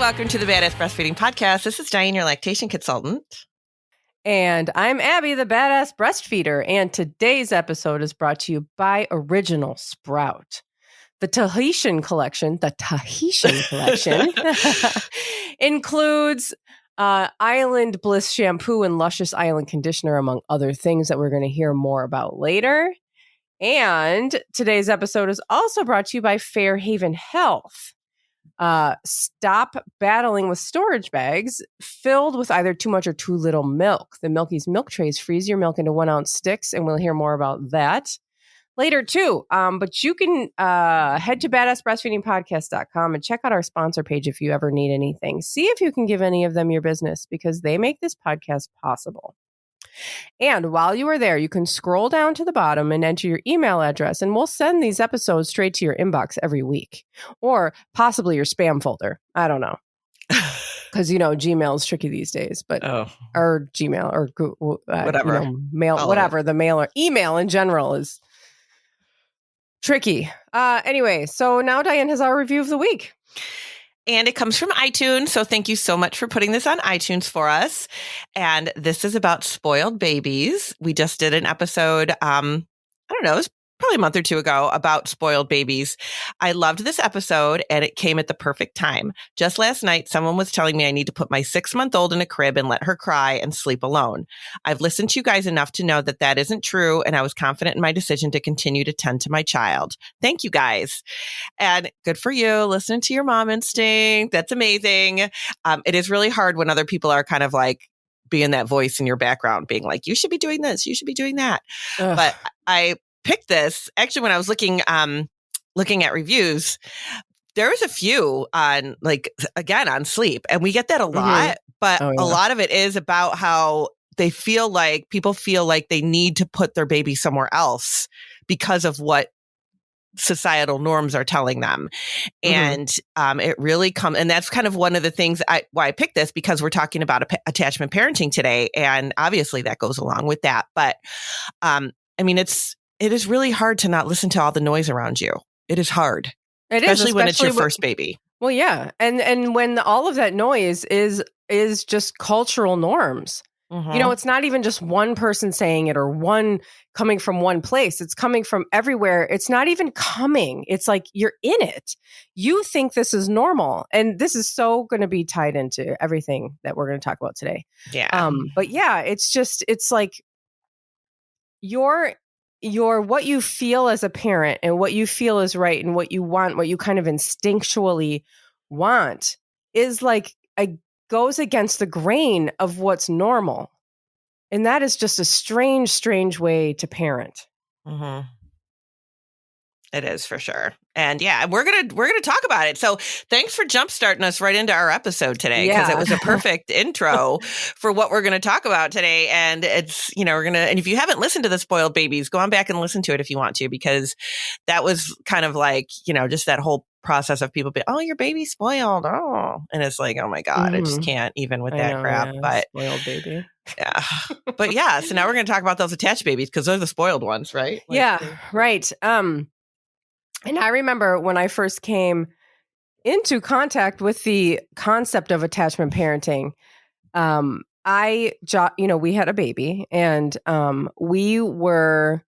welcome to the Badass Breastfeeding Podcast. This is Dianne, your lactation consultant. And I'm Abby, the Badass Breastfeeder. And today's episode is brought to you by Original Sprout. The Tahitian collection includes Island Bliss shampoo and Luscious Island conditioner, among other things that we're going to hear more about later. And today's episode is also brought to you by Fairhaven Health. Stop battling with storage bags filled with either too much or too little milk. The Milky's milk trays freeze your milk into 1 ounce sticks, and we'll hear more about that later too. But you can head to badassbreastfeedingpodcast.com and check out our sponsor page if you ever need anything. See if you can give any of them your business because they make this podcast possible. And while you are there, you can scroll down to the bottom and enter your email address, and we'll send these episodes straight to your inbox every week, or possibly your spam folder. I don't know. Because, Gmail is tricky these days, but or Gmail or whatever. Mail, whatever. The mail or email in general is tricky. Anyway, so now Dianne has our review of the week. And it comes from iTunes. So thank you so much for putting this on iTunes for us. And this is about spoiled babies. We just did an episode, I don't know, it was probably a month or two ago about spoiled babies. I loved this episode and it came at the perfect time. Just last night, someone was telling me I need to put my 6-month-old in a crib and let her cry and sleep alone. I've listened to you guys enough to know that that isn't true. And I was confident in my decision to continue to tend to my child. Thank you guys. And good for you listening to your mom instinct. That's amazing. It is really hard when other people are kind of like being that voice in your background, being like, you should be doing this, you should be doing that. Ugh. But I picked this actually when I was looking at reviews. There was a few on on sleep, and we get that a lot, but a lot of it is about how they feel like people feel like they need to put their baby somewhere else because of what societal norms are telling them. And it really comes, and that's kind of one of the things why I picked this, because we're talking about attachment parenting today. And obviously that goes along with that. But it is really hard to not listen to all the noise around you. It is hard. Especially when it's your first baby. Well, yeah. And when all of that noise is just cultural norms. It's not even just one person saying it or one coming from one place. It's coming from everywhere. It's not even coming. It's like you're in it. You think this is normal. And this is so going to be tied into everything that we're going to talk about today. Yeah. But yeah, it's like your what you feel as a parent and what you feel is right and what you want, what you kind of instinctually want is like goes against the grain of what's normal. And that is just a strange way to parent. Mm-hmm. It is for sure. And yeah, we're gonna talk about it. So thanks for jumpstarting us right into our episode today, because it was a perfect intro for what we're going to talk about today. And it's, and if you haven't listened to the spoiled babies, go on back and listen to it if you want to, because that was kind of like, just that whole process of people being, oh, your baby's spoiled. Oh, and it's like, oh my God, I just can't even with that crap. Yeah, but spoiled baby. Yeah. But yeah, so now we're going to talk about those attached babies because they're the spoiled ones, right? Right. And I remember when I first came into contact with the concept of attachment parenting, we had a baby and we were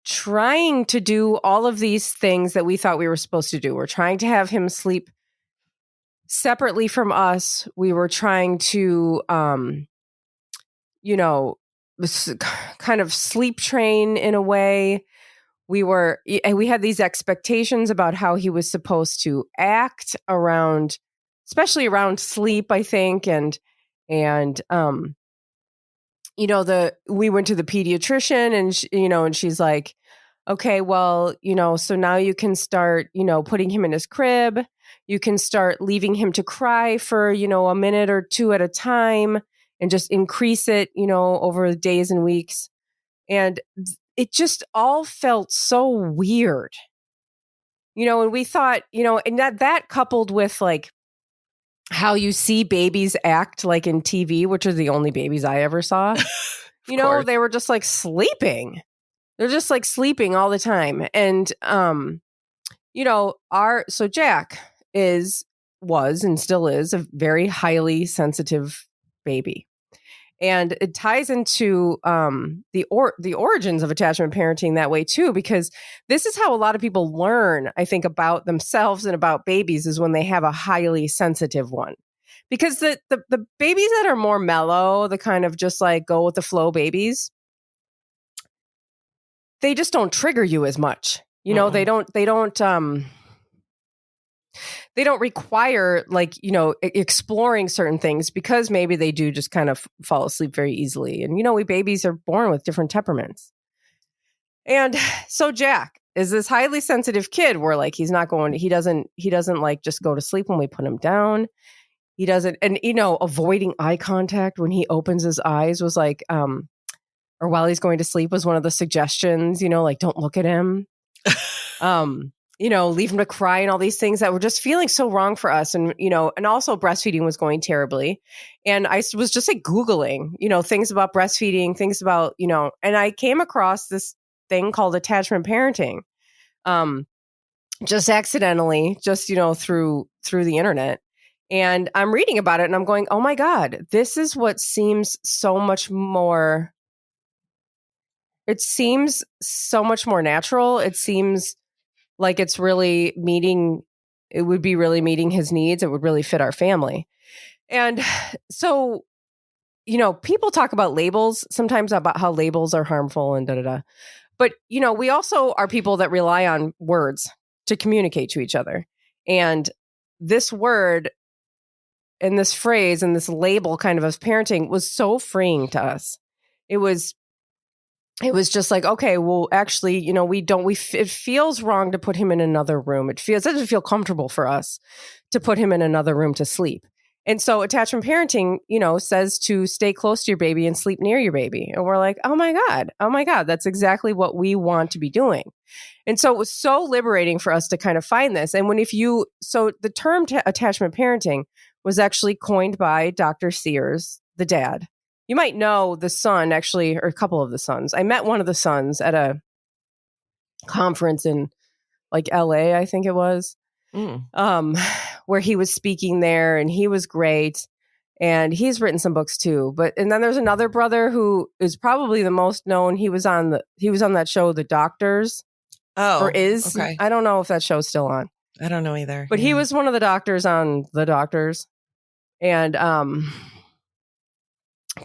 trying to do all of these things that we thought we were supposed to do. We're trying to have him sleep separately from us. We were trying to, kind of sleep train in a way. We had these expectations about how he was supposed to act around, especially around sleep, I think. And we went to the pediatrician and she's like, okay, well, so now you can start, putting him in his crib. You can start leaving him to cry for, a minute or two at a time and just increase it, over the days and weeks. And it just all felt so weird, and we thought, and that coupled with like how you see babies act like in TV, which are the only babies I ever saw, they were just like sleeping. They're just like sleeping all the time. And, so Jack is was and still is a very highly sensitive baby. And it ties into the origins of attachment parenting that way too, because this is how a lot of people learn, I think, about themselves and about babies is when they have a highly sensitive one. Because the babies that are more mellow, the kind of just like go with the flow babies, they just don't trigger you as much. You know, they don't require like, you know, exploring certain things because maybe they do just kind of fall asleep very easily. And, you know, we babies are born with different temperaments. And so Jack is this highly sensitive kid where like, he doesn't like just go to sleep when we put him down. He doesn't. And, you know, avoiding eye contact when he opens his eyes was like, or while he's going to sleep was one of the suggestions, you know, like don't look at him. You know, leave him to cry and all these things that were just feeling so wrong for us. And, you know, and also breastfeeding was going terribly. And I was just like Googling, you know, things about breastfeeding, things about, you know, and I came across this thing called attachment parenting, just accidentally, just, you know, through the internet. And I'm reading about it and I'm going, oh my God, this is what seems so much more. It seems so much more natural. It seems like it would be really meeting his needs. It would really fit our family. And so, you know, people talk about labels sometimes about how labels are harmful and da-da-da. But, you know, we also are people that rely on words to communicate to each other. And this word and this phrase and this label kind of parenting was so freeing to us. It was just like, okay, well, actually, you know, it feels wrong to put him in another room. It doesn't feel comfortable for us to put him in another room to sleep. And so attachment parenting, you know, says to stay close to your baby and sleep near your baby. And we're like, oh my God, that's exactly what we want to be doing. And so it was so liberating for us to kind of find this. And so the term attachment parenting was actually coined by Dr. Sears, the dad. You might know the son, actually, or a couple of the sons. I met one of the sons at a conference in like LA, I think it was, where he was speaking there, and he was great. And he's written some books too. And then there's another brother who is probably the most known. He was on that show, The Doctors. Oh, or is. okay. I don't know if that show's still on. I don't know either. But he was one of the doctors on The Doctors. And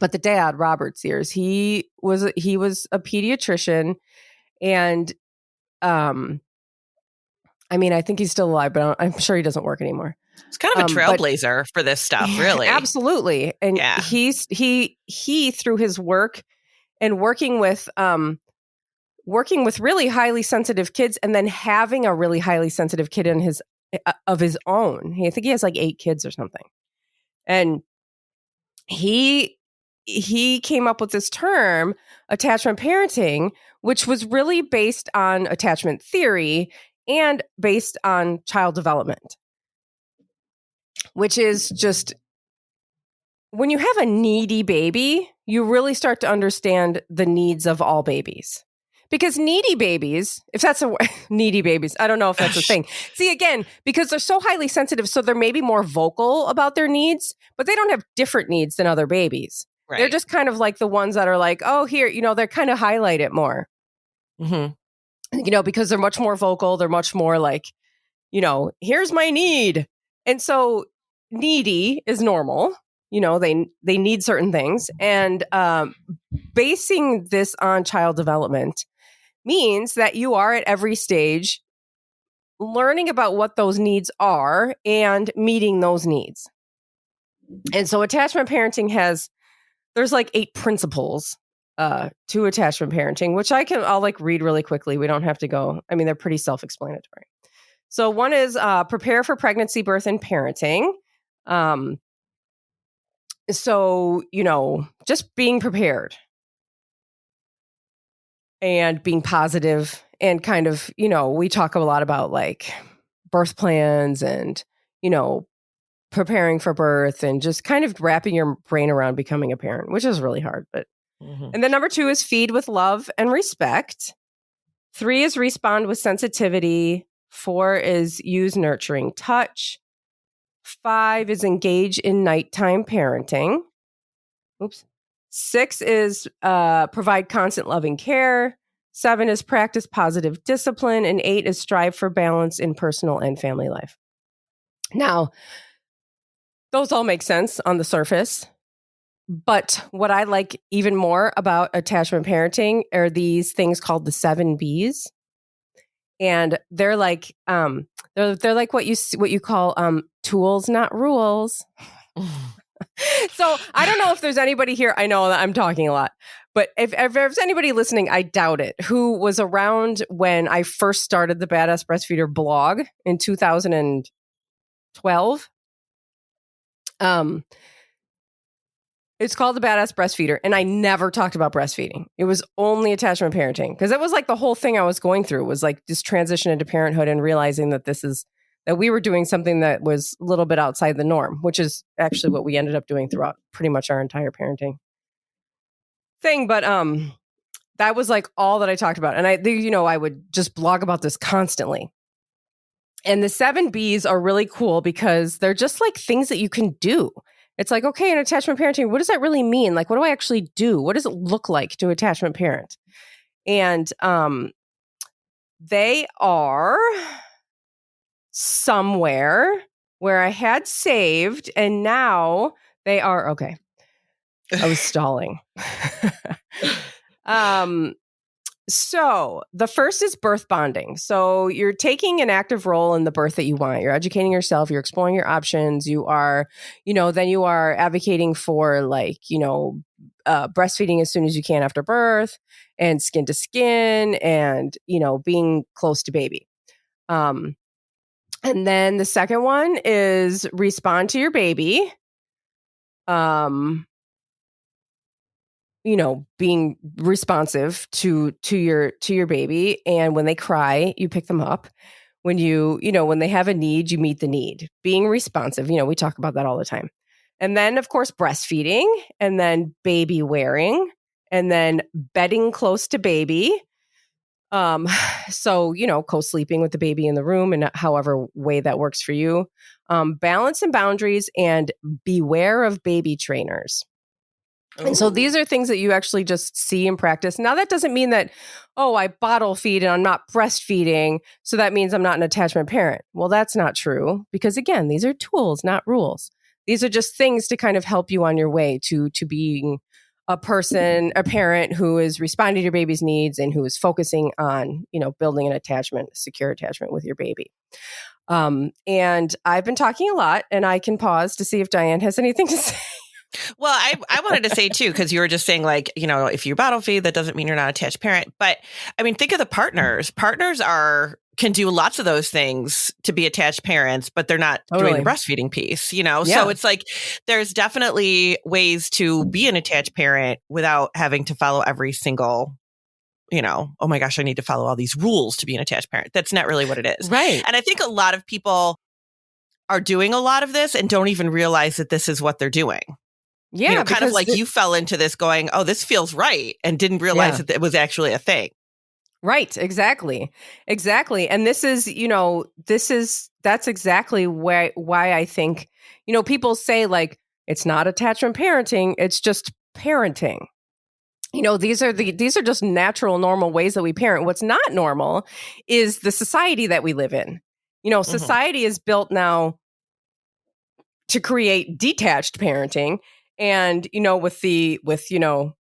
but the dad, Robert Sears, he was a pediatrician, and I mean, I think he's still alive, but I'm sure he doesn't work anymore. It's kind of a trailblazer for this stuff, really. Absolutely. And he through his work and working with really highly sensitive kids, and then having a really highly sensitive kid of his own. I think he has like 8 kids or something. And he came up with this term, attachment parenting, which was really based on attachment theory and based on child development, which is just when you have a needy baby, you really start to understand the needs of all babies. Because needy babies, if that's needy babies, I don't know if that's a thing. See, again, because they're so highly sensitive, so they're maybe more vocal about their needs, but they don't have different needs than other babies. Right. They're just kind of like the ones that are like, oh, here, you know, they're kind of highlight it more. Mm-hmm. You know, because they're much more vocal. They're much more like, you know, here's my need. And so needy is normal. You know, they need certain things. And basing this on child development means that you are at every stage learning about what those needs are and meeting those needs. And so attachment parenting there's like 8 principles to attachment parenting, which I'll like read really quickly. We don't have to go. I mean, they're pretty self-explanatory. So one is prepare for pregnancy, birth, and parenting. So, you know, just being prepared and being positive and kind of, you know, we talk a lot about like birth plans and, you know, preparing for birth and just kind of wrapping your brain around becoming a parent, which is really hard. But And then number 2 is feed with love and respect. 3 is respond with sensitivity. 4 is use nurturing touch. 5 is engage in nighttime parenting. Oops. 6 is provide constant loving care. 7 is practice positive discipline. And 8 is strive for balance in personal and family life. Now, those all make sense on the surface. But what I like even more about attachment parenting are these things called the 7 Bs. And they're like they're like what you call tools, not rules. So I don't know if there's anybody here. I know that I'm talking a lot, but if there's anybody listening, I doubt it, who was around when I first started the Badass Breastfeeder blog in 2012. It's called the Badass Breastfeeder, and I never talked about breastfeeding. It was only attachment parenting, because it was like the whole thing I was going through was like this transition into parenthood and realizing that that we were doing something that was a little bit outside the norm, which is actually what we ended up doing throughout pretty much our entire parenting thing. But that was like all that I talked about, and I would just blog about this constantly. And the 7 Bs are really cool because they're just like things that you can do. It's like, okay, in attachment parenting, what does that really mean? Like, what do I actually do? What does it look like to attachment parent? And they are somewhere where I had saved, and now they are, okay. I was stalling. So the first is birth bonding. So you're taking an active role in the birth that you want. You're educating yourself. You're exploring your options. You are, then you are advocating for breastfeeding as soon as you can after birth and skin to skin and, being close to baby. And then the second one is respond to your baby. Being responsive to your baby. And when they cry, you pick them up. When when they have a need, you meet the need. Being responsive, we talk about that all the time. And then, of course, breastfeeding, and then baby wearing, and then bedding close to baby. So, co-sleeping with the baby in the room and however way that works for you. Balance and boundaries, and beware of baby trainers. And so these are things that you actually just see in practice. Now, that doesn't mean that, I bottle feed and I'm not breastfeeding, so that means I'm not an attachment parent. Well, that's not true, because again, these are tools, not rules. These are just things to kind of help you on your way to being a parent who is responding to your baby's needs and who is focusing on, building an secure attachment with your baby. And I've been talking a lot, and I can pause to see if Dianne has anything to say. Well, I wanted to say too, because you were just saying if you bottle feed, that doesn't mean you're not an attached parent. But I mean, think of the partners. Partners can do lots of those things to be attached parents, but they're not doing the breastfeeding piece, Yeah. So it's like, there's definitely ways to be an attached parent without having to follow every single, oh my gosh, I need to follow all these rules to be an attached parent. That's not really what it is. Right. And I think a lot of people are doing a lot of this and don't even realize that this is what they're doing. Yeah, kind of like you fell into this going, oh, this feels right, and didn't realize that it was actually a thing. Right. Exactly. And this is, that's exactly why I think, people say like, it's not attachment parenting, it's just parenting. These are just natural, normal ways that we parent. What's not normal is the society that we live in. Society is built now to create detached parenting. And, with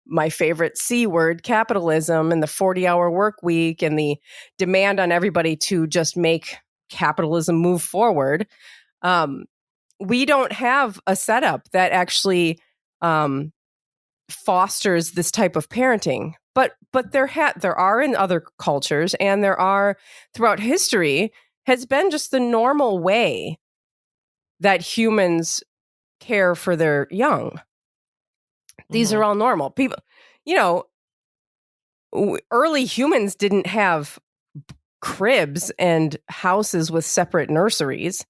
my favorite C word, capitalism, and the 40-hour work week and the demand on everybody to just make capitalism move forward, we don't have a setup that actually fosters this type of parenting. But there are in other cultures, and there are throughout history, has been just the normal way that humans care for their young. These are all normal. People, early humans didn't have cribs and houses with separate nurseries.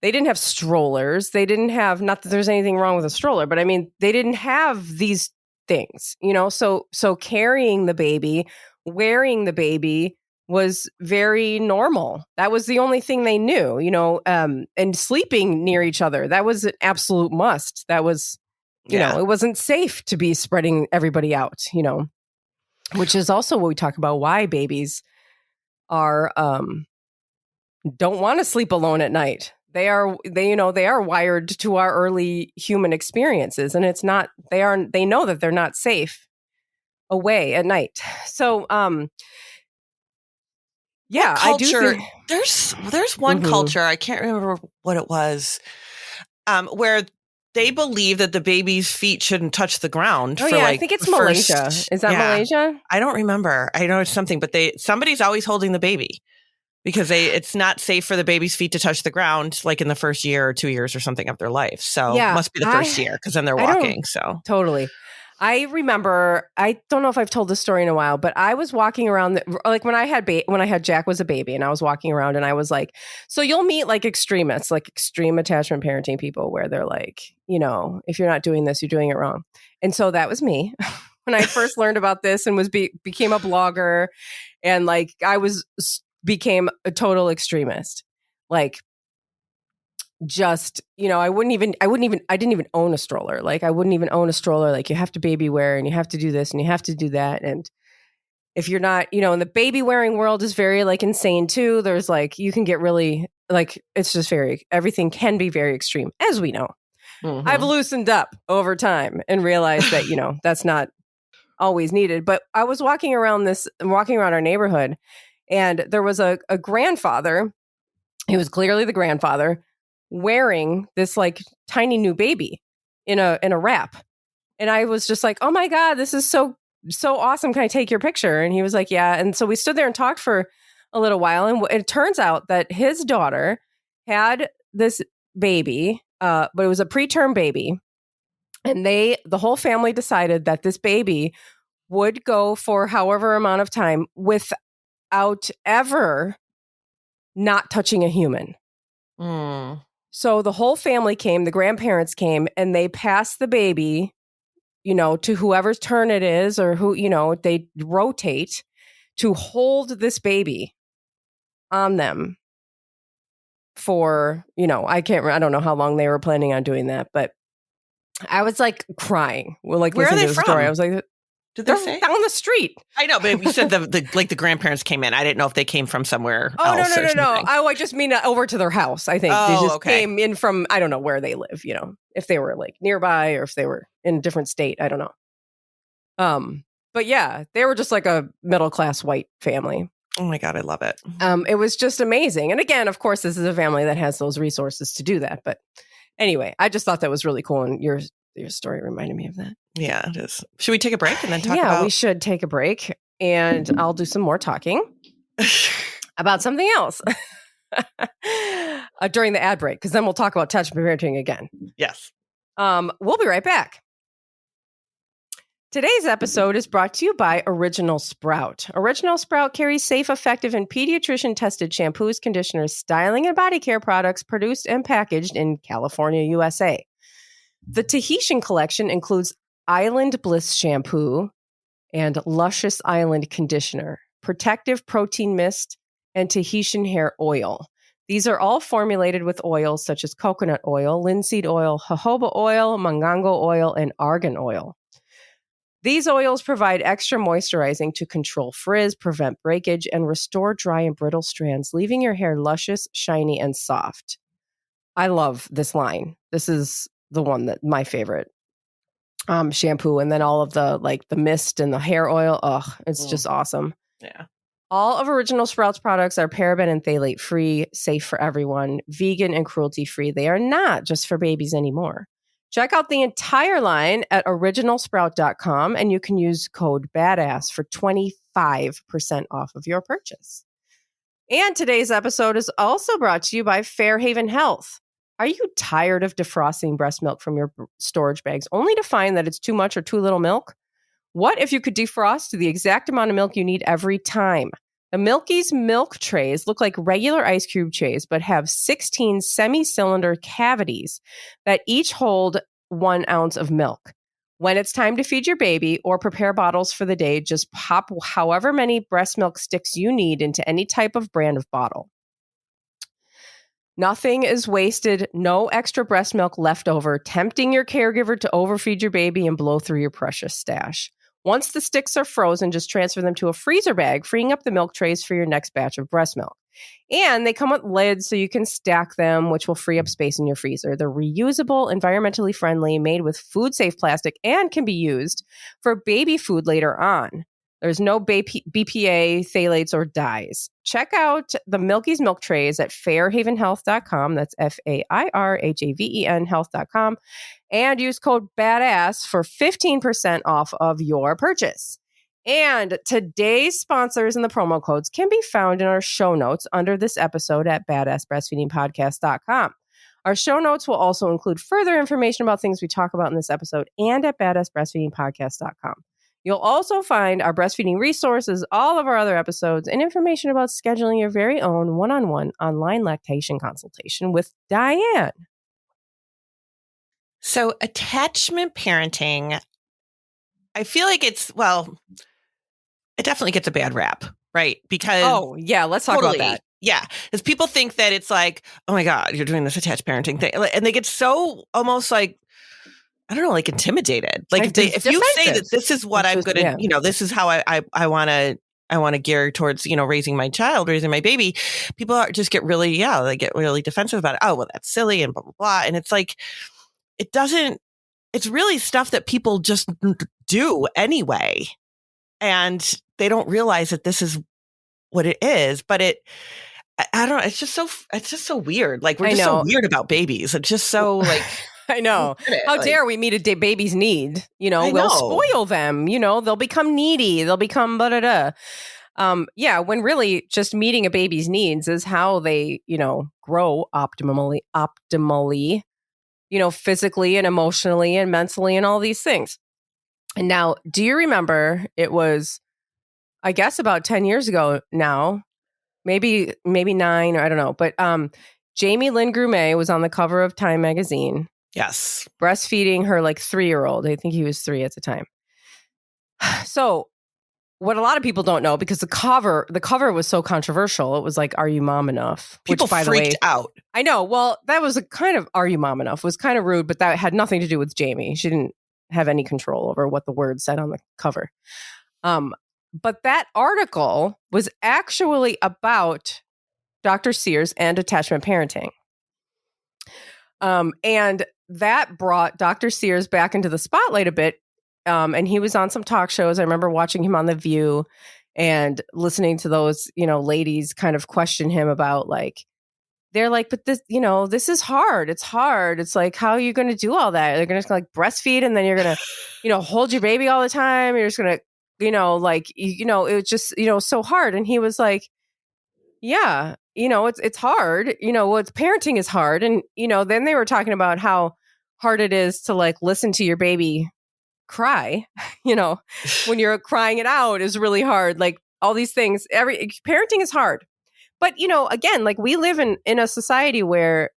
They didn't have strollers. They didn't have, not that there's anything wrong with a stroller, but I mean, they didn't have these things, so carrying the baby, wearing the baby, was very normal. That was the only thing they knew, and sleeping near each other. That was an absolute must. That was, it wasn't safe to be spreading everybody out, which is also what we talk about, why babies are, don't want to sleep alone at night. They are wired to our early human experiences, and they know that they're not safe away at night. So, yeah, culture, I do think there's one culture, I can't remember what it was, where they believe that the baby's feet shouldn't touch the ground. I think it's Malaysia. Is that Malaysia? I don't remember. I know it's something, but somebody's always holding the baby because it's not safe for the baby's feet to touch the ground, like in the first year or 2 years or something of their life. So it must be the first year because then they're walking. So totally. I remember, I don't know if I've told this story in a while, but I was walking around, like when I had Jack was a baby, and I was walking around and I was like, so you'll meet like extremists, like extreme attachment parenting people where they're like, if you're not doing this, you're doing it wrong. And so that was me when I first learned about this and became a blogger, and like became a total extremist. Like, just, I didn't even own a stroller. Like, I wouldn't even own a stroller. Like, you have to baby wear and you have to do this and you have to do that. And if you're not, and the baby wearing world is very like insane too. There's like, you can get really like, it's just everything can be very extreme, as we know. Mm-hmm. I've loosened up over time and realized that, that's not always needed. But I was walking around our neighborhood, and there was a grandfather. He was clearly the grandfather, wearing this like tiny new baby in a wrap. And I was just like, oh my God, this is so awesome. Can I take your picture? And he was like, yeah. And so we stood there and talked for a little while. And it turns out that his daughter had this baby, but it was a preterm baby. And the whole family decided that this baby would go for however amount of time without ever not touching a human. Mm. So the whole family came, the grandparents came, and they passed the baby, to whoever's turn it is, or who, they rotate to hold this baby on them for, I don't know how long they were planning on doing that, but I was like crying. Well, like, where are they from? Story. I was like, did they say? Down the street. I know, but you said the grandparents came in. I didn't know if they came from somewhere else. No. Oh, I just mean over to their house. I think they just came in from, I don't know where they live, if they were like nearby or if they were in a different state. I don't know. But yeah, they were just like a middle-class white family. Oh my God, I love it. It was just amazing. And again, of course, this is a family that has those resources to do that. But anyway, I just thought that was really cool. And your story reminded me of that. Yeah, it is. Should we take a break and then talk about? Yeah, we should take a break, and I'll do some more talking about something else during the ad break, because then we'll talk about attachment parenting again. Yes. We'll be right back. Today's episode is brought to you by Original Sprout. Original Sprout carries safe, effective, and pediatrician-tested shampoos, conditioners, styling, and body care products produced and packaged in California, USA. The Tahitian collection includes Island Bliss shampoo and Luscious Island conditioner, protective protein mist, and Tahitian hair oil. These are all formulated with oils such as coconut oil, linseed oil, jojoba oil, mangango oil, and argan oil. These oils provide extra moisturizing to control frizz, prevent breakage, and restore dry and brittle strands, leaving your hair luscious, shiny, and soft. I love this line. This is the one that my favorite shampoo, and then all of the mist and the hair oil. It's just awesome. Yeah. All of Original Sprouts products are paraben and phthalate free, safe for everyone, vegan and cruelty free. They are not just for babies anymore. Check out the entire line at originalsprout.com, and you can use code BADASS for 25% off of your purchase. And today's episode is also brought to you by Fairhaven Health. Are you tired of defrosting breast milk from your storage bags only to find that it's too much or too little milk? What if you could defrost to the exact amount of milk you need every time? The Milky's milk trays look like regular ice cube trays, but have 16 semi-cylinder cavities that each hold 1 ounce of milk. When it's time to feed your baby or prepare bottles for the day, just pop however many breast milk sticks you need into any type of brand of bottle. Nothing is wasted, no extra breast milk left over, tempting your caregiver to overfeed your baby and blow through your precious stash. Once the sticks are frozen, just transfer them to a freezer bag, freeing up the milk trays for your next batch of breast milk. And they come with lids so you can stack them, which will free up space in your freezer. They're reusable, environmentally friendly, made with food-safe plastic, and can be used for baby food later on. There's no BPA, phthalates, or dyes. Check out the Milky's milk trays at fairhavenhealth.com. That's FAIRHAVEN health.com. And use code BADASS for 15% off of your purchase. And today's sponsors and the promo codes can be found in our show notes under this episode at badassbreastfeedingpodcast.com. Our show notes will also include further information about things we talk about in this episode and at badassbreastfeedingpodcast.com. You'll also find our breastfeeding resources, all of our other episodes, and information about scheduling your very own one-on-one online lactation consultation with Dianne. So attachment parenting, I feel like it definitely gets a bad rap, right? Because let's talk about that. Yeah, because people think that it's like, oh my God, you're doing this attached parenting thing. And they get so almost like, I don't know, like intimidated. Like if you say that this is what I'm going to, this is how I want to gear towards, raising my child, raising my baby. People get really defensive about it. Oh, well, that's silly and blah, blah, blah. And it's like, it's really stuff that people just do anyway. And they don't realize that this is what it is, but I don't know. It's just so weird. Like we're just so weird about babies. It's just so like, I know. How dare we meet a baby's need? We'll spoil them. They'll become needy. They'll become when really just meeting a baby's needs is how they, grow optimally, physically and emotionally and mentally and all these things. And now, do you remember it was, I guess about 10 years ago now, maybe 9 or I don't know, but Jamie Lynn Grumet was on the cover of Time magazine. Yes. Breastfeeding her 3-year-old. I think he was 3 at the time. So what a lot of people don't know, because the cover was so controversial. It was like, are you mom enough? People freaked out. I know. Well, that was a kind of, are you mom enough? Was kind of rude, but that had nothing to do with Jamie. She didn't have any control over what the word said on the cover. But that article was actually about Dr. Sears and attachment parenting. And that brought Dr. Sears back into the spotlight a bit. And he was on some talk shows. I remember watching him on The View and listening to those, ladies kind of question him about they're like, but this, this is hard. It's hard. It's like, how are you going to do all that? They're going to breastfeed and then you're going to, hold your baby all the time. You're just going to, it was just, so hard. And he was like, yeah, it's hard, it's parenting is hard. And, then they were talking about how hard it is to listen to your baby cry, when you're crying it out is really hard. All these things, parenting is hard. But, again, we live in a society where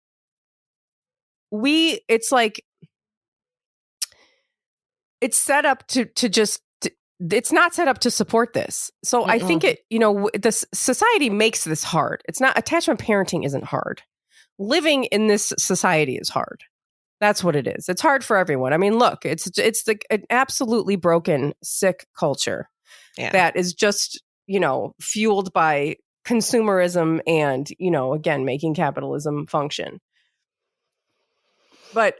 it's set up to just, it's not set up to support this. So I think this society makes this hard. It's not, attachment parenting isn't hard. Living in this society is hard. That's what it is. It's hard for everyone. I mean, look, it's an absolutely broken, sick culture that is just, fueled by consumerism and, again, making capitalism function. But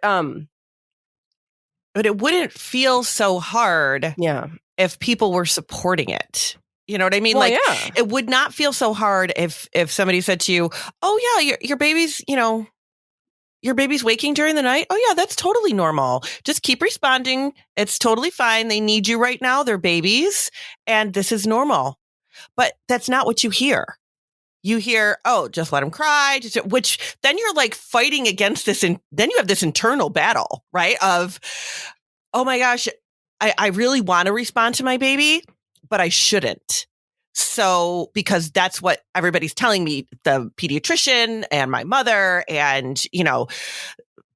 it wouldn't feel so hard. Yeah. If people were supporting it. You know what I mean? Well, it would not feel so hard if somebody said to you, oh yeah, your baby's, your baby's waking during the night. Oh yeah, that's totally normal. Just keep responding. It's totally fine. They need you right now. They're babies and this is normal. But that's not what you hear. You hear, oh, just let them cry, which then you're fighting against this. And then you have this internal battle, right? Of, oh my gosh, I really want to respond to my baby, but I shouldn't. So, because that's what everybody's telling me, the pediatrician and my mother and,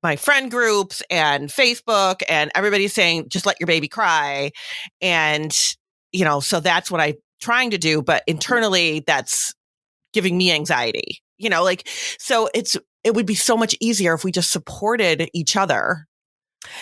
my friend groups and Facebook, and everybody's saying, just let your baby cry. And, so that's what I'm trying to do. But internally, that's giving me anxiety, so it would be so much easier if we just supported each other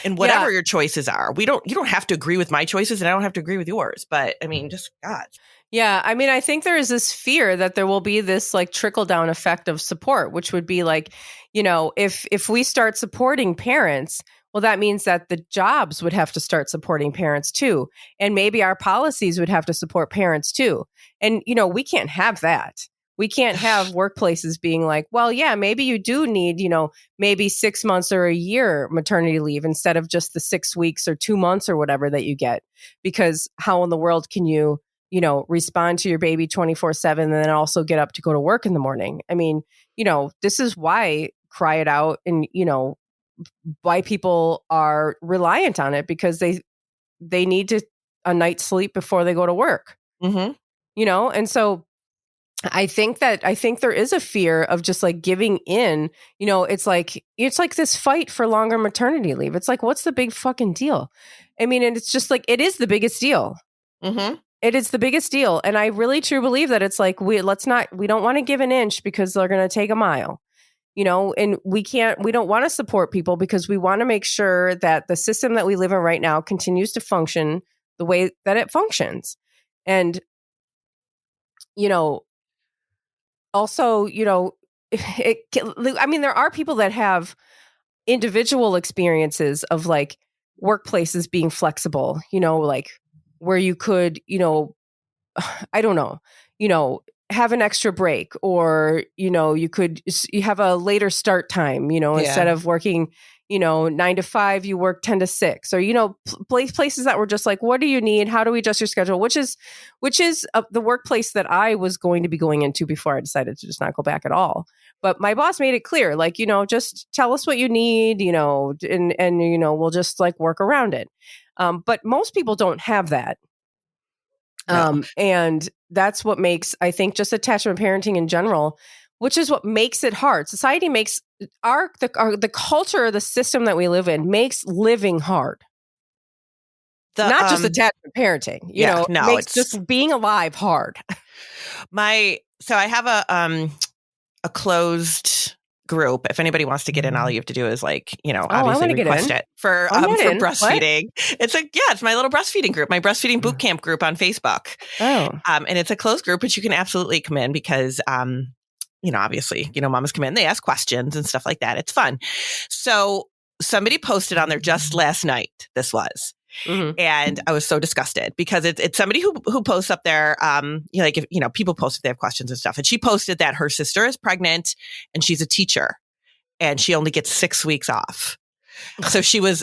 in whatever your choices are. You don't have to agree with my choices, and I don't have to agree with yours. But I mean, just God. Yeah. I mean, I think there is this fear that there will be this like trickle down effect of support, which would be like, if we start supporting parents, well, that means that the jobs would have to start supporting parents too. And maybe our policies would have to support parents too. And, we can't have that. We can't have workplaces being like, well, yeah, maybe you do need, maybe 6 months or a year maternity leave instead of just the 6 weeks or 2 months or whatever that you get. Because how in the world can you, respond to your baby 24/7 and then also get up to go to work in the morning? I mean, this is why cry it out and, why people are reliant on it, because they need a night's sleep before they go to work. Mm-hmm. And so I think there is a fear of just like giving in. It's like this fight for longer maternity leave. It's like, what's the big fucking deal? I mean, and it's just like, it is the biggest deal. Mm-hmm. It is the biggest deal. And I really truly believe that it's like, we don't want to give an inch because they're going to take a mile, and we don't want to support people because we want to make sure that the system that we live in right now continues to function the way that it functions. And, also, I mean, there are people that have individual experiences of like workplaces being flexible, like where you could, I don't know, have an extra break, or, you have a later start time, instead of working, 9 to 5, you work 10 to 6, or, places that were just like, what do you need? How do we adjust your schedule? Which is the workplace that I was going to be going into before I decided to just not go back at all. But my boss made it clear, like, just tell us what you need, and we'll just like work around it. But most people don't have that. No. And that's what makes, I think, just attachment parenting in general, which is what makes it hard. Society makes the culture, or the system that we live in makes living hard. Not just attachment parenting, makes just being alive hard. So I have a closed group. If anybody wants to get in, all you have to do is obviously request it for breastfeeding. What? It's my little breastfeeding group, my breastfeeding boot camp group on Facebook. Oh, and it's a closed group, but you can absolutely come in because, obviously, mamas come in, they ask questions and stuff like that. It's fun. So somebody posted on there just last night. This was. Mm-hmm. And I was so disgusted because it's somebody who posts up there, if people post if they have questions and stuff. And she posted that her sister is pregnant and she's a teacher and she only gets 6 weeks off. So she was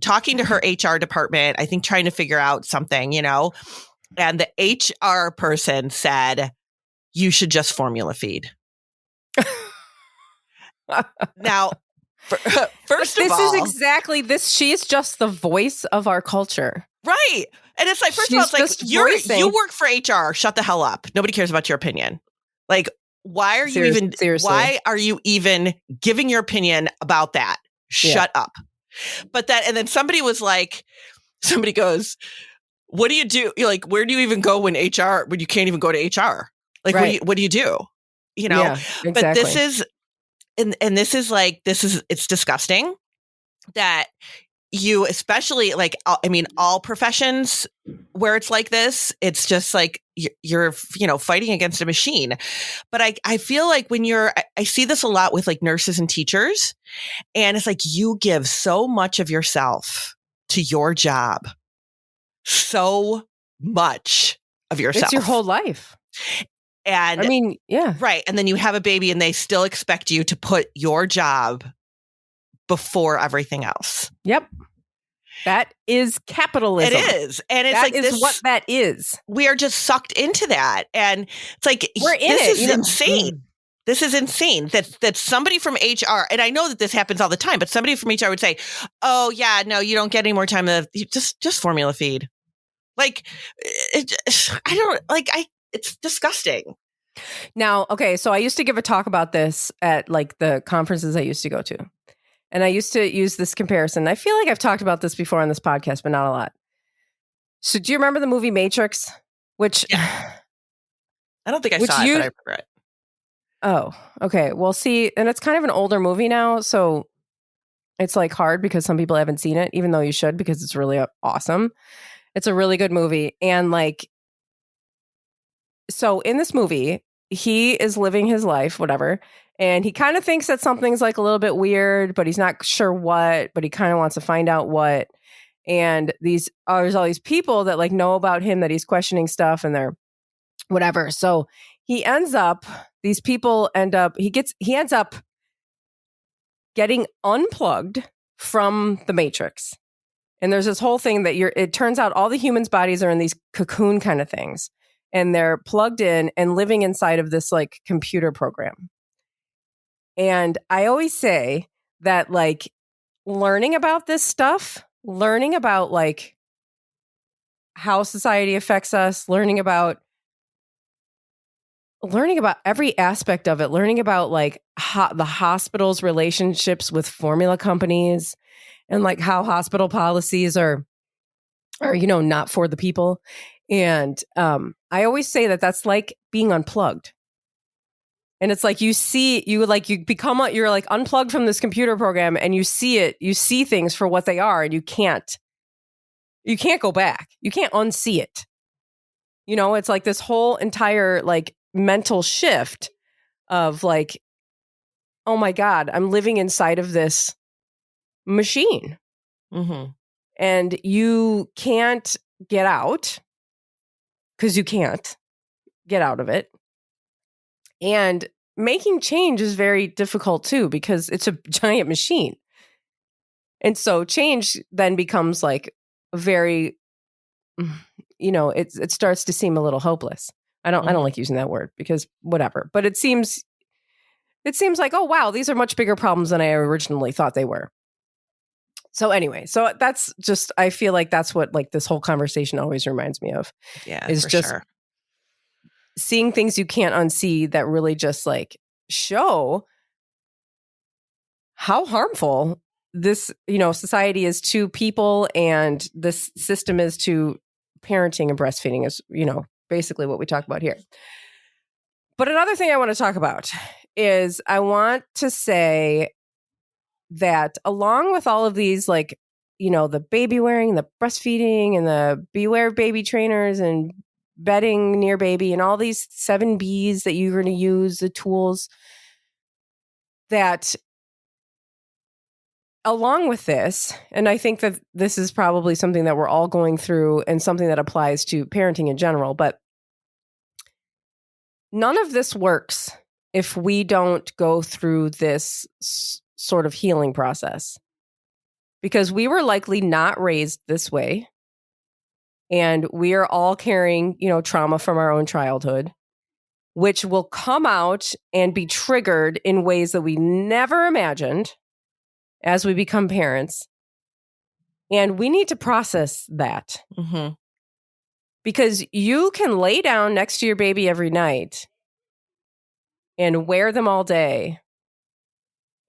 talking to her HR department, I think trying to figure out something, and the HR person said, you should just formula feed. Now, first of all, this is exactly this. She's just the voice of our culture. Right. And it's like, first of all, it's like, you work for HR. Shut the hell up. Nobody cares about your opinion. Like, why are you even giving your opinion about that? Shut up. But and then somebody goes, what do you do? You're like, where do you even go when you can't even go to HR? Like, right. what do you do? Yeah, exactly. But this is, and this is it's disgusting that you, especially all professions where it's like this, it's just like you're fighting against a machine. But I feel like I see this a lot with like nurses and teachers, and it's like you give so much of yourself to your job, so much of yourself. It's your whole life. And I mean, yeah. Right. And then you have a baby and they still expect you to put your job before everything else. Yep. That is capitalism. It is. And it's that is what that is. We are just sucked into that. And it's like, this is insane. This is insane that somebody from HR, and I know that this happens all the time, but somebody from HR would say, oh yeah, no, you don't get any more time. Just formula feed. Like, it's disgusting. Now, okay, so I used to give a talk about this at like the conferences I used to go to. And I used to use this comparison. I feel like I've talked about this before on this podcast, but not a lot. So do you remember the movie Matrix? Which I don't think I saw it, but I remember it. Oh, okay. Well, see, and it's kind of an older movie now, so it's like hard because some people haven't seen it, even though you should because it's really awesome. It's a really good movie. And like, so in this movie, he is living his life, whatever, and he kind of thinks that something's like a little bit weird, but he's not sure what, but he kind of wants to find out what. And there's all these people that like know about him that he's questioning stuff and they're whatever. So he ends up, he ends up getting unplugged from the Matrix. And there's this whole thing that it turns out all the humans' bodies are in these cocoon kind of things. And they're plugged in and living inside of this like computer program. And I always say that like learning about this stuff, learning about like how society affects us, learning about every aspect of it, learning about like the hospital's relationships with formula companies and like how hospital policies are not for the people. And I always say that that's like being unplugged. And it's like you're like unplugged from this computer program and you see things for what they are and you can't go back. You can't unsee it. It's like this whole entire like mental shift of like, oh my God, I'm living inside of this machine. Mm-hmm. And you can't get out because you can't get out of it. And making change is very difficult too, because it's a giant machine. And so change then becomes like very, it starts to seem a little hopeless. I don't like using that word because whatever, but it seems like, oh wow, these are much bigger problems than I originally thought they were. So anyway, so that's just, I feel like that's what like this whole conversation always reminds me of. Yeah, is just sure. Seeing things you can't unsee that really just like show how harmful this, society is to people and this system is to parenting and breastfeeding is, basically what we talk about here. But another thing I want to talk about is I want to say that along with all of these, like, the baby wearing, the breastfeeding and the beware baby trainers and bedding near baby and all these 7 Bs that you're going to use, the tools that along with this, and I think that this is probably something that we're all going through and something that applies to parenting in general, but none of this works if we don't go through this sort of healing process, because we were likely not raised this way. And we are all carrying, trauma from our own childhood, which will come out and be triggered in ways that we never imagined as we become parents. And we need to process that. Mm-hmm. Because you can lay down next to your baby every night and wear them all day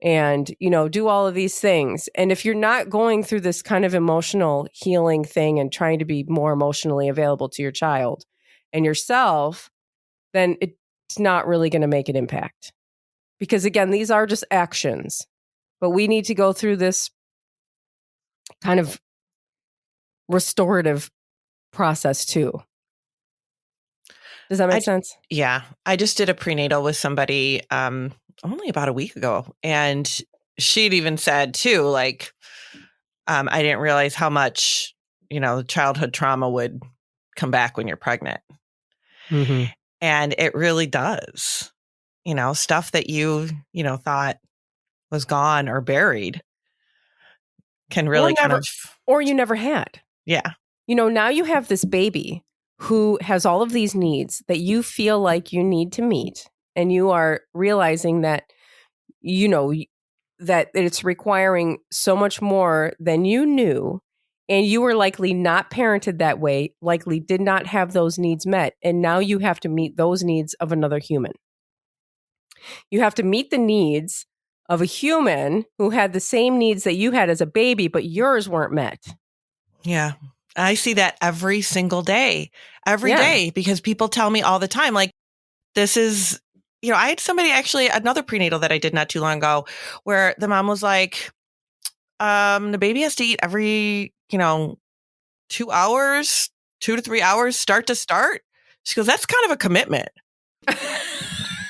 and, do all of these things. And if you're not going through this kind of emotional healing thing and trying to be more emotionally available to your child and yourself, then it's not really going to make an impact. Because again, these are just actions, but we need to go through this kind of restorative process too. Does that make sense? Yeah. I just did a prenatal with somebody only about a week ago. And she'd even said too, like, I didn't realize how much, childhood trauma would come back when you're pregnant. Mm-hmm. And it really does. Stuff that you thought was gone or buried can really or you never had. Yeah. Now you have this baby who has all of these needs that you feel like you need to meet. And you are realizing that, that it's requiring so much more than you knew. And you were likely not parented that way, likely did not have those needs met. And now you have to meet those needs of another human. You have to meet the needs of a human who had the same needs that you had as a baby, but yours weren't met. Yeah. I see that every single day, every day, because people tell me all the time, like, this is, I had somebody actually, another prenatal that I did not too long ago, where the mom was like, the baby has to eat every, 2 hours, 2 to 3 hours, start to start. She goes, that's kind of a commitment.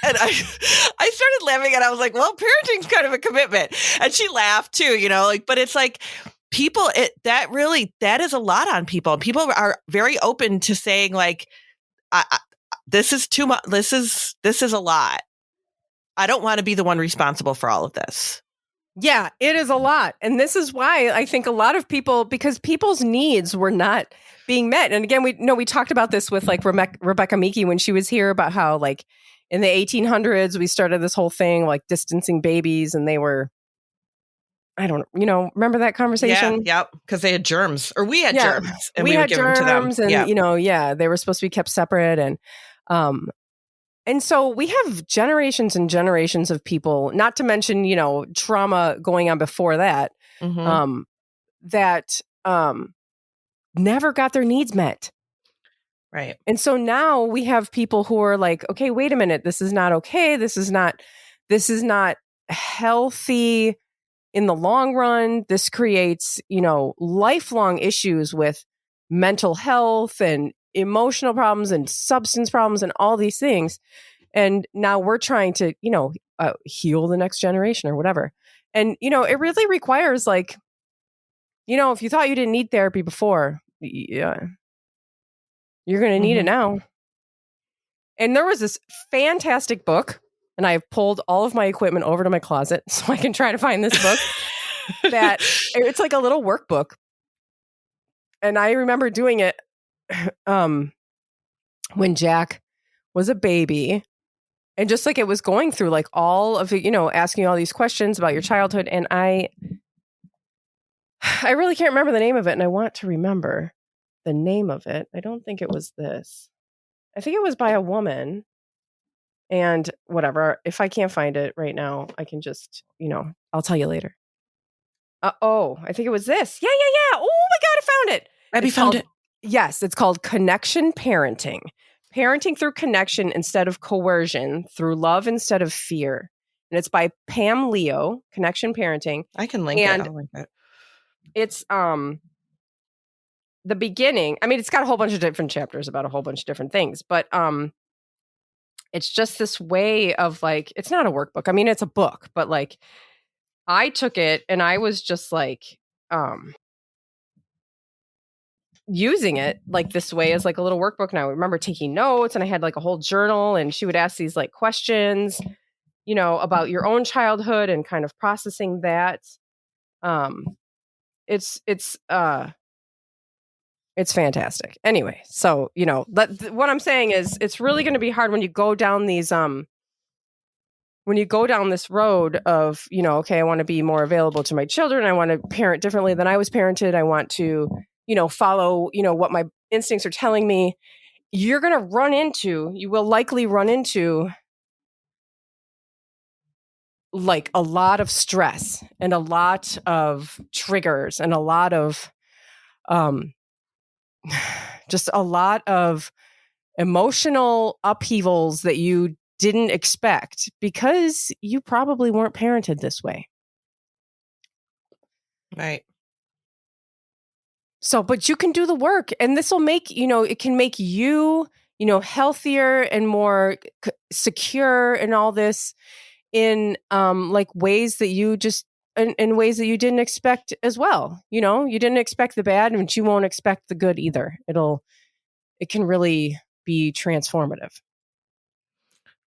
And I started laughing and I was like, well, parenting's kind of a commitment. And she laughed too, but it's like people, that is a lot on people. And people are very open to saying like, this is too much. This is a lot. I don't want to be the one responsible for all of this. Yeah, it is a lot. And this is why I think a lot of people, because people's needs were not being met. And again, we talked about this with like Rebecca Meeke when she was here about how like in the 1800s, we started this whole thing like distancing babies and they were, I don't remember that conversation? Yeah, because they had germs or we had germs and we would had give germs them to them. And, they were supposed to be kept separate. And so we have generations and generations of people, not to mention, trauma going on before that, that never got their needs met. Right. And so now we have people who are like, okay, wait a minute, this is not okay. This is not healthy in the long run. This creates, lifelong issues with mental health and emotional problems and substance problems and all these things. And now we're trying to, heal the next generation or whatever. And, it really requires like, if you thought you didn't need therapy before, you're going to need it now. And there was this fantastic book, and I pulled all of my equipment over to my closet so I can try to find this book. That it's like a little workbook. And I remember doing it when Jack was a baby. And just like it was going through like all of it, asking all these questions about your childhood. And I really can't remember the name of it. And I want to remember the name of it. I don't think it was this. I think it was by a woman. And whatever, if I can't find it right now, I can just, I'll tell you later. I think it was this. Yeah. Oh my God, I found it. Abby found it. Yes, it's called Connection Parenting. Parenting through connection instead of coercion, through love instead of fear. And it's by Pam Leo, Connection Parenting. I can link it. I'll link it. It's the beginning. I mean, it's got a whole bunch of different chapters about a whole bunch of different things, but it's just this way of like, it's not a workbook. I mean, it's a book, but like I took it and I was just like using it like this way as like a little workbook. And I remember taking notes and I had like a whole journal and she would ask these like questions, about your own childhood and kind of processing that. It's fantastic. Anyway, so, what I'm saying is it's really going to be hard when you go down these, when you go down this road of, okay, I want to be more available to my children. I want to parent differently than I was parented. I want to, follow, what my instincts are telling me. You will likely run into like a lot of stress and a lot of triggers and a lot of, just a lot of emotional upheavals that you didn't expect because you probably weren't parented this way. Right. So, but you can do the work and this will make, it can make you, healthier and more secure and all this in like ways that you just, in ways that you didn't expect as well. You didn't expect the bad and you won't expect the good either. It can really be transformative.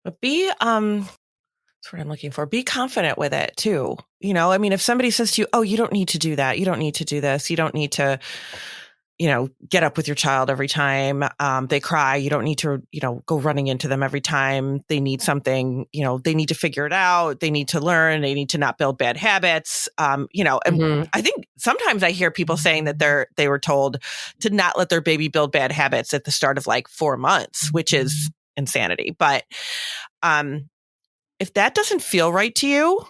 But that's what I'm looking for. Be confident with it too. I mean, if somebody says to you, oh, you don't need to do that. You don't need to do this. You don't need to, get up with your child every time they cry. You don't need to, go running into them every time they need something. They need to figure it out. They need to learn. They need to not build bad habits. And I think sometimes I hear people saying that they were told to not let their baby build bad habits at the start of like 4 months, which is insanity. But if that doesn't feel right to you,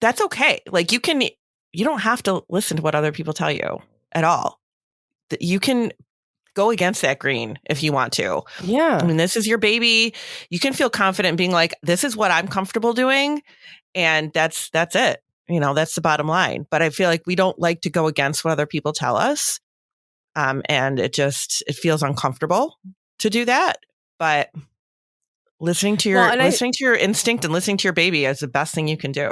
that's okay. Like you don't have to listen to what other people tell you at all. You can go against that green if you want to. Yeah. I mean, this is your baby. You can feel confident being like, this is what I'm comfortable doing. And that's it. That's the bottom line. But I feel like we don't like to go against what other people tell us. And it feels uncomfortable to do that. But listening to your instinct and listening to your baby is the best thing you can do.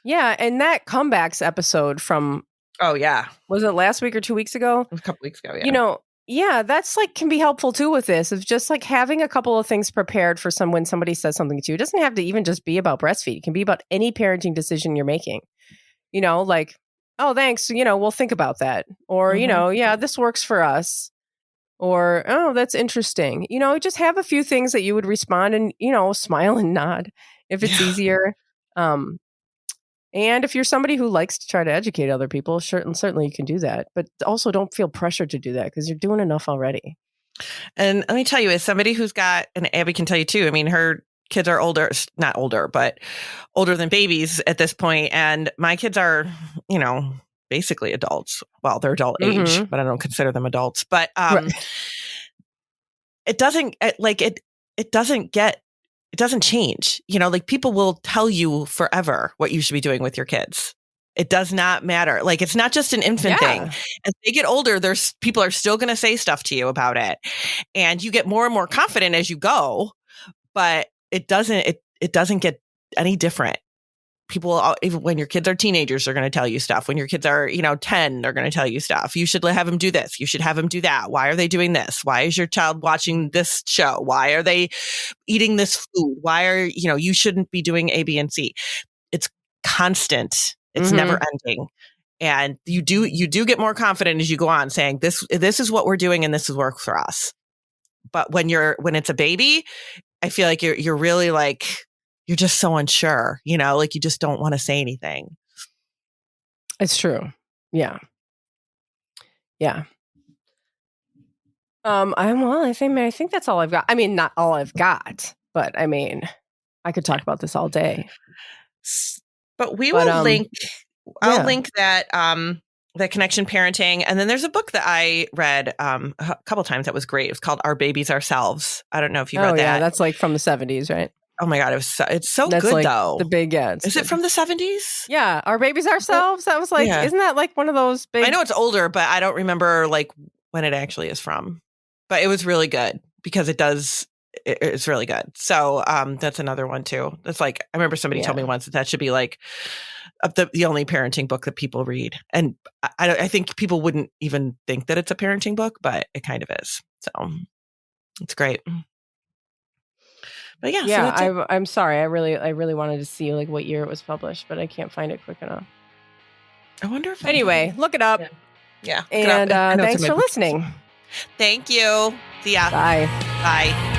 Yeah. And that comebacks episode from, oh yeah, was it last week or 2 weeks ago? A couple weeks ago. Yeah. Yeah, that's like can be helpful too with this. Of just like having a couple of things prepared for when somebody says something to you. It doesn't have to even just be about breastfeed. It can be about any parenting decision you're making. Like, oh, thanks. We'll think about that. Or, yeah, this works for us. Or, oh, that's interesting. Just have a few things that you would respond and, smile and nod if it's easier. And if you're somebody who likes to try to educate other people, certainly you can do that. But also don't feel pressured to do that because you're doing enough already. And let me tell you, as somebody who's got, and Abby can tell you too, I mean, her kids are not older, but older than babies at this point. And my kids are, basically adults. Well, they're adult age, but I don't consider them adults. But it doesn't change. Like people will tell you forever what you should be doing with your kids. It does not matter. Like it's not just an infant thing. As they get older, people are still going to say stuff to you about it, and you get more and more confident as you go. But it doesn't get any different. People, even when your kids are teenagers, they're going to tell you stuff. When your kids are, 10, they're going to tell you stuff. You should have them do this. You should have them do that. Why are they doing this? Why is your child watching this show? Why are they eating this food? Why are, you shouldn't be doing A, B, and C. It's constant. It's never ending. And you do get more confident as you go on saying this is what we're doing and this is work for us. But when it's a baby, I feel like you're really like, you're just so unsure, like you just don't want to say anything. It's true. Yeah. Yeah. I think that's all I've got. I mean, not all I've got, but I mean, I could talk about this all day. But will link. I'll link that that Connection Parenting, and then there's a book that I read a couple times that was great. It was called Our Babies Ourselves. I don't know if you read that. Yeah, that's like from the 70s, right? Oh my God, it's so that's good like though. The big Is it from the 70s? Yeah, Our Babies Ourselves. That was like, isn't that like one of those big? I know it's older, but I don't remember like when it actually is from. But it was really good because it's really good. So that's another one too. That's like I remember somebody told me once that should be like the only parenting book that people read, and I think people wouldn't even think that it's a parenting book, but it kind of is. So it's great. But so I'm sorry. I really wanted to see like what year it was published, but I can't find it quick enough. I wonder if look it up. Yeah. And thanks for listening. Thank you. See ya. Bye. Bye.